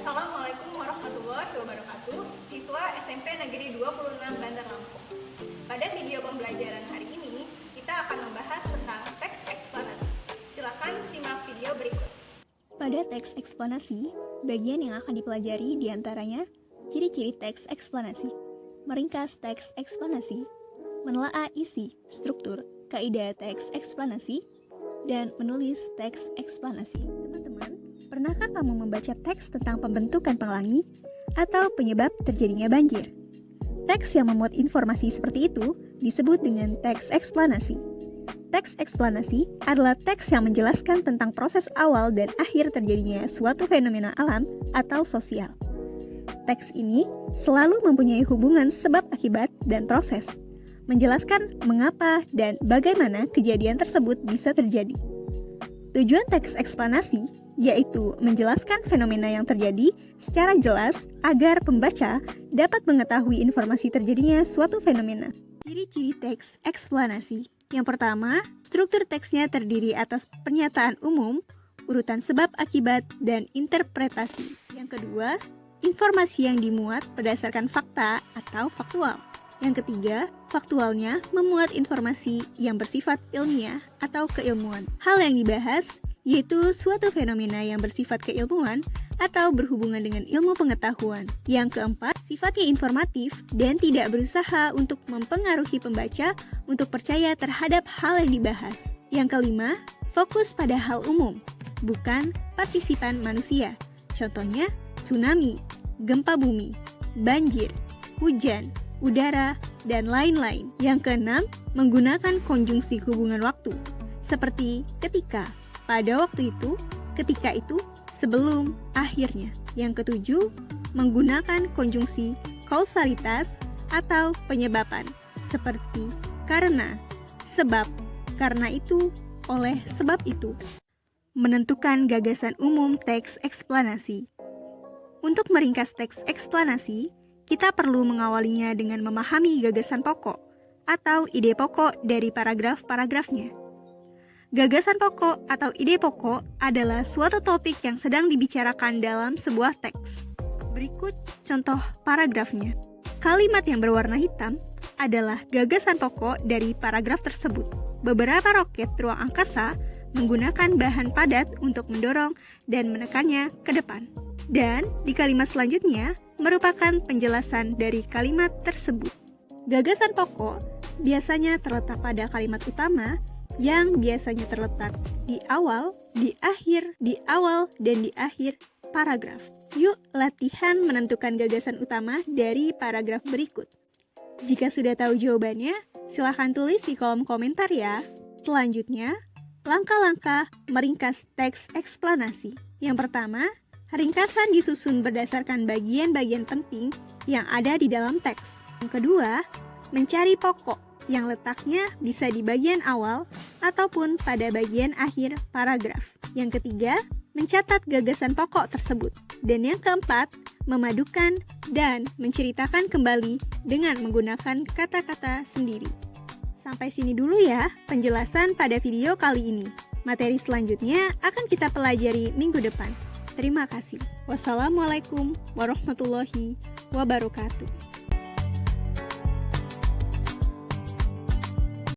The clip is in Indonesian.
Assalamualaikum warahmatullahi wabarakatuh. Siswa SMP Negeri 26 Bandar Lampung. Pada video pembelajaran hari ini, kita akan membahas tentang teks eksplanasi. Silakan simak video berikut. Pada teks eksplanasi, bagian yang akan dipelajari diantaranya ciri-ciri teks eksplanasi, meringkas teks eksplanasi, menelaah isi, struktur, kaidah teks eksplanasi, dan menulis teks eksplanasi. Teman-teman, pernahkah kamu membaca teks tentang pembentukan pelangi atau penyebab terjadinya banjir? Teks yang memuat informasi seperti itu disebut dengan teks eksplanasi. Teks eksplanasi adalah teks yang menjelaskan tentang proses awal dan akhir terjadinya suatu fenomena alam atau sosial. Teks ini selalu mempunyai hubungan sebab akibat dan proses, menjelaskan mengapa dan bagaimana kejadian tersebut bisa terjadi. Tujuan teks eksplanasi yaitu menjelaskan fenomena yang terjadi secara jelas agar pembaca dapat mengetahui informasi terjadinya suatu fenomena. Ciri-ciri teks eksplanasi. Yang pertama, struktur teksnya terdiri atas pernyataan umum, urutan sebab akibat, dan interpretasi. Yang kedua, informasi yang dimuat berdasarkan fakta atau faktual. Yang ketiga, faktualnya memuat informasi yang bersifat ilmiah atau keilmuan. Hal yang dibahas yaitu suatu fenomena yang bersifat keilmuan atau berhubungan dengan ilmu pengetahuan. Yang keempat, sifatnya informatif dan tidak berusaha untuk mempengaruhi pembaca untuk percaya terhadap hal yang dibahas. Yang kelima, fokus pada hal umum, bukan partisipan manusia. Contohnya, tsunami, gempa bumi, banjir, hujan, udara, dan lain-lain. Yang keenam, menggunakan konjungsi hubungan waktu, seperti ketika, pada waktu itu, ketika itu, sebelum, akhirnya. Yang ketujuh, menggunakan konjungsi kausalitas atau penyebaban, seperti karena, sebab, karena itu, oleh sebab itu. Menentukan gagasan umum teks eksplanasi. Untuk meringkas teks eksplanasi, kita perlu mengawalinya dengan memahami gagasan pokok atau ide pokok dari paragraf-paragrafnya. Gagasan pokok atau ide pokok adalah suatu topik yang sedang dibicarakan dalam sebuah teks. Berikut contoh paragrafnya. Kalimat yang berwarna hitam adalah gagasan pokok dari paragraf tersebut. Beberapa roket ruang angkasa menggunakan bahan padat untuk mendorong dan menekannya ke depan. Dan di kalimat selanjutnya merupakan penjelasan dari kalimat tersebut. Gagasan pokok biasanya terletak pada kalimat utama yang biasanya terletak di awal, di akhir, di awal, dan di akhir paragraf. Yuk latihan menentukan gagasan utama dari paragraf berikut. Jika sudah tahu jawabannya, silahkan tulis di kolom komentar ya. Selanjutnya, langkah-langkah meringkas teks eksplanasi. Yang pertama, ringkasan disusun berdasarkan bagian-bagian penting yang ada di dalam teks. Yang kedua, mencari pokok yang letaknya bisa di bagian awal ataupun pada bagian akhir paragraf. Yang ketiga, mencatat gagasan pokok tersebut. Dan yang keempat, memadukan dan menceritakan kembali dengan menggunakan kata-kata sendiri. Sampai sini dulu ya penjelasan pada video kali ini. Materi selanjutnya akan kita pelajari minggu depan. Terima kasih. Wassalamualaikum warahmatullahi wabarakatuh.